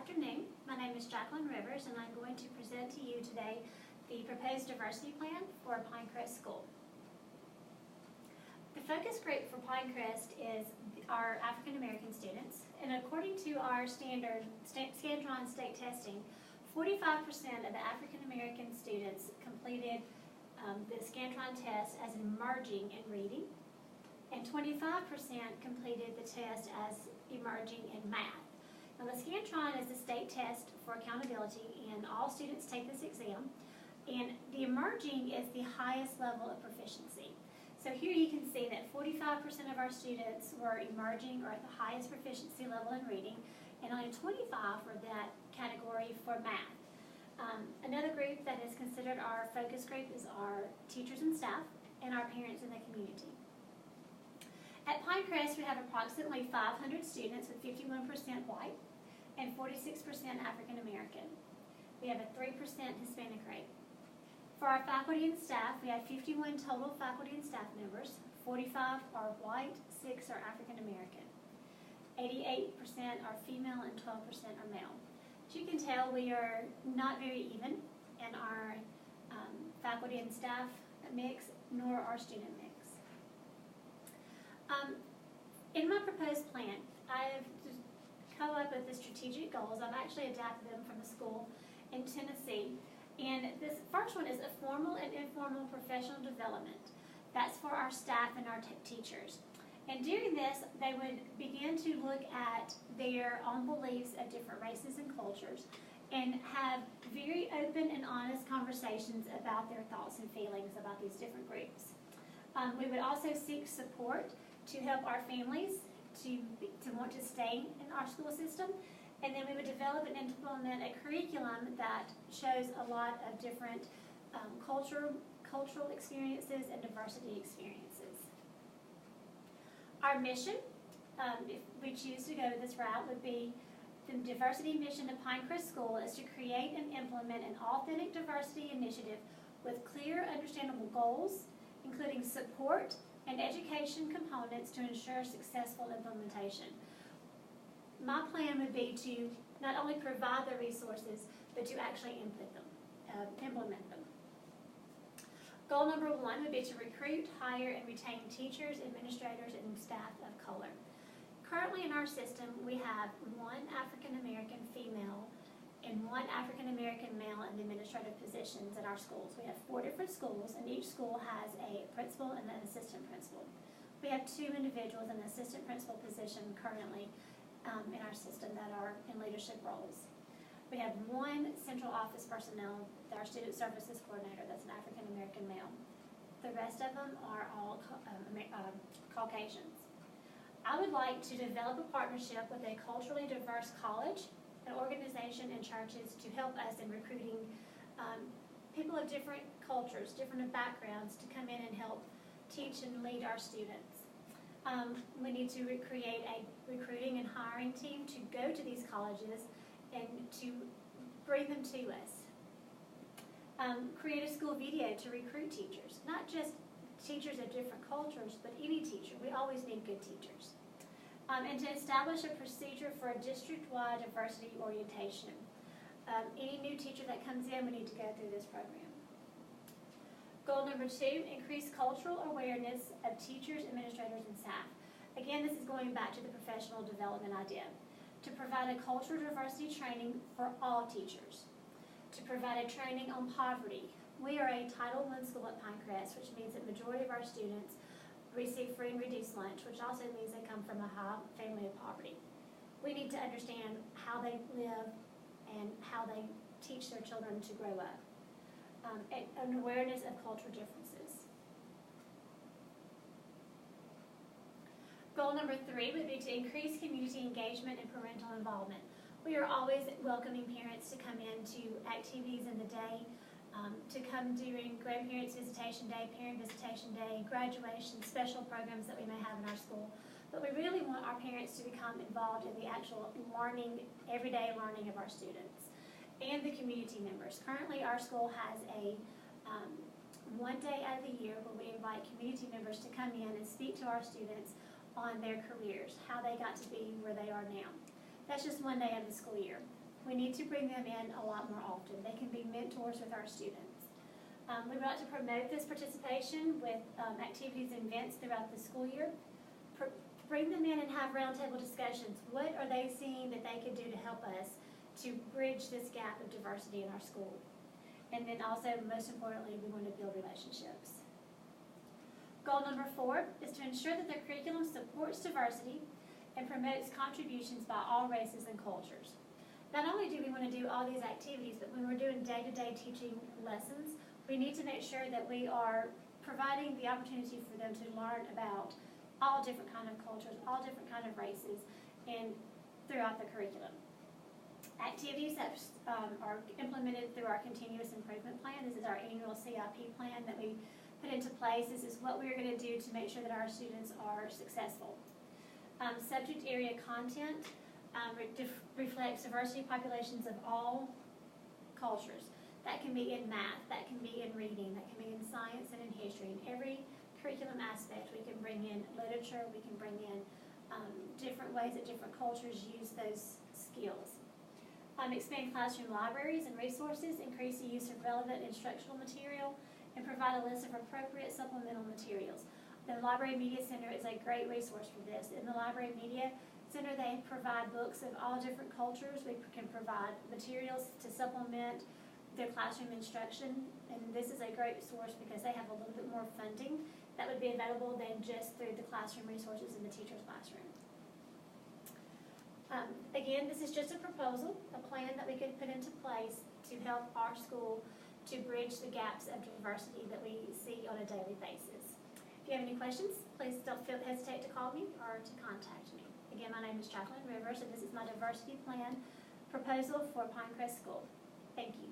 afternoon. My name is Jacqueline Rivers, and I'm going to present to you today the proposed diversity plan for Pinecrest School. The focus group for Pinecrest is our African American students, and according to our standard Scantron state testing, 45% of the African American students completed the Scantron test as emerging in reading, and 25% completed the test as emerging in math. Now, the Scantron is the state test for accountability, and all students take this exam, and the emerging is the highest level of proficiency. So here you can see that 45% of our students were emerging or at the highest proficiency level in reading, and only 25 were that category for math. Another group that is considered our focus group is our teachers and staff and our parents in the community. At Pinecrest, we have approximately 500 students with 51% white and 46% African American. We have a 3% Hispanic rate. For our faculty and staff, we have 51 total faculty and staff members. 45 are white, 6 are African American. 88% are female and 12% are male. As you can tell, we are not very even in our faculty and staff mix, nor our student mix. In my proposed plan, I've come up with the strategic goals. I've actually adapted them from a school in Tennessee. And this first one is a formal and informal professional development. That's for our staff and our teachers. And during this, they would begin to look at their own beliefs of different races and cultures and have very open and honest conversations about their thoughts and feelings about these different groups. We would also seek support to help our families to want to stay in our school system. And then we would develop and implement a curriculum that shows a lot of different cultural experiences and diversity experiences. Our mission, if we choose to go this route, would be the diversity mission of Pinecrest School is to create and implement an authentic diversity initiative with clear, understandable goals, including support and education components to ensure successful implementation. My plan would be to not only provide the resources, but to actually implement them. Goal number 1 would be to recruit, hire, and retain teachers, administrators, and staff of color. Currently in our system, we have 1 African American female and 1 African American male in the administrative positions in our schools. We have 4 different schools, and each school has a principal and an assistant principal. We have 2 individuals in the assistant principal position currently in our system that are in leadership roles. We have 1 central office personnel, our student services coordinator, that's an African American male. The rest of them are all Caucasians. I would like to develop a partnership with a culturally diverse college, an organization, and churches to help us in recruiting people of different cultures, different backgrounds, to come in and help teach and lead our students. We need to create a recruiting and hiring team to go to these colleges and to bring them to us. Create a school video to recruit teachers, not just teachers of different cultures, but any teacher. We always need good teachers. And to establish a procedure for a district-wide diversity orientation. Any new teacher that comes in, we need to go through this program. Goal number 2, increase cultural awareness of teachers, administrators, and staff. Again, this is going back to the professional development idea. To provide a cultural diversity training for all teachers. To provide a training on poverty. We are a Title I school at Pinecrest, which means that the majority of our students receive free and reduced lunch, which also means they come from a high family of poverty. We need to understand how they live and how they teach their children to grow up. An awareness of cultural differences. Goal number 3 would be to increase community engagement and parental involvement. We are always welcoming parents to come in to activities in the day, to come during Grandparents Visitation Day, Parent Visitation Day, graduation, special programs that we may have in our school. But we really want our parents to become involved in the actual learning, everyday learning of our students and the community members. Currently, our school has a 1 day out of the year where we invite community members to come in and speak to our students on their careers, how they got to be where they are now. That's just 1 day out of the school year. We need to bring them in a lot more often. They can be mentors with our students. We would like to promote this participation with activities and events throughout the school year. Bring them in and have roundtable discussions. What are they seeing that they could do to help us to bridge this gap of diversity in our school? And then also, most importantly, we want to build relationships. Goal number 4 is to ensure that the curriculum supports diversity and promotes contributions by all races and cultures. Not only do we want to do all these activities, but when we're doing day-to-day teaching lessons, we need to make sure that we are providing the opportunity for them to learn about all different kind of cultures, all different kind of races, and throughout the curriculum. Activities that are implemented through our continuous improvement plan. This is our annual CIP plan that we put into place. This is what we're going to do to make sure that our students are successful. Subject area content reflects diversity populations of all cultures. That can be in math, that can be in reading, that can be in science and in history. In every curriculum aspect, we can bring in literature, we can bring in different ways that different cultures use those skills. Expand classroom libraries and resources, increase the use of relevant instructional material, and provide a list of appropriate supplemental materials. The Library Media Center is a great resource for this. In the Library Media Center, they provide books of all different cultures. We can provide materials to supplement their classroom instruction, and this is a great source because they have a little bit more funding that would be available than just through the classroom resources in the teacher's classroom. Again, this is just a proposal, a plan that we could put into place to help our school to bridge the gaps of diversity that we see on a daily basis. If you have any questions, please don't hesitate to call me or to contact me. Again, my name is Jacqueline Rivers, and this is my diversity plan proposal for Pinecrest School. Thank you.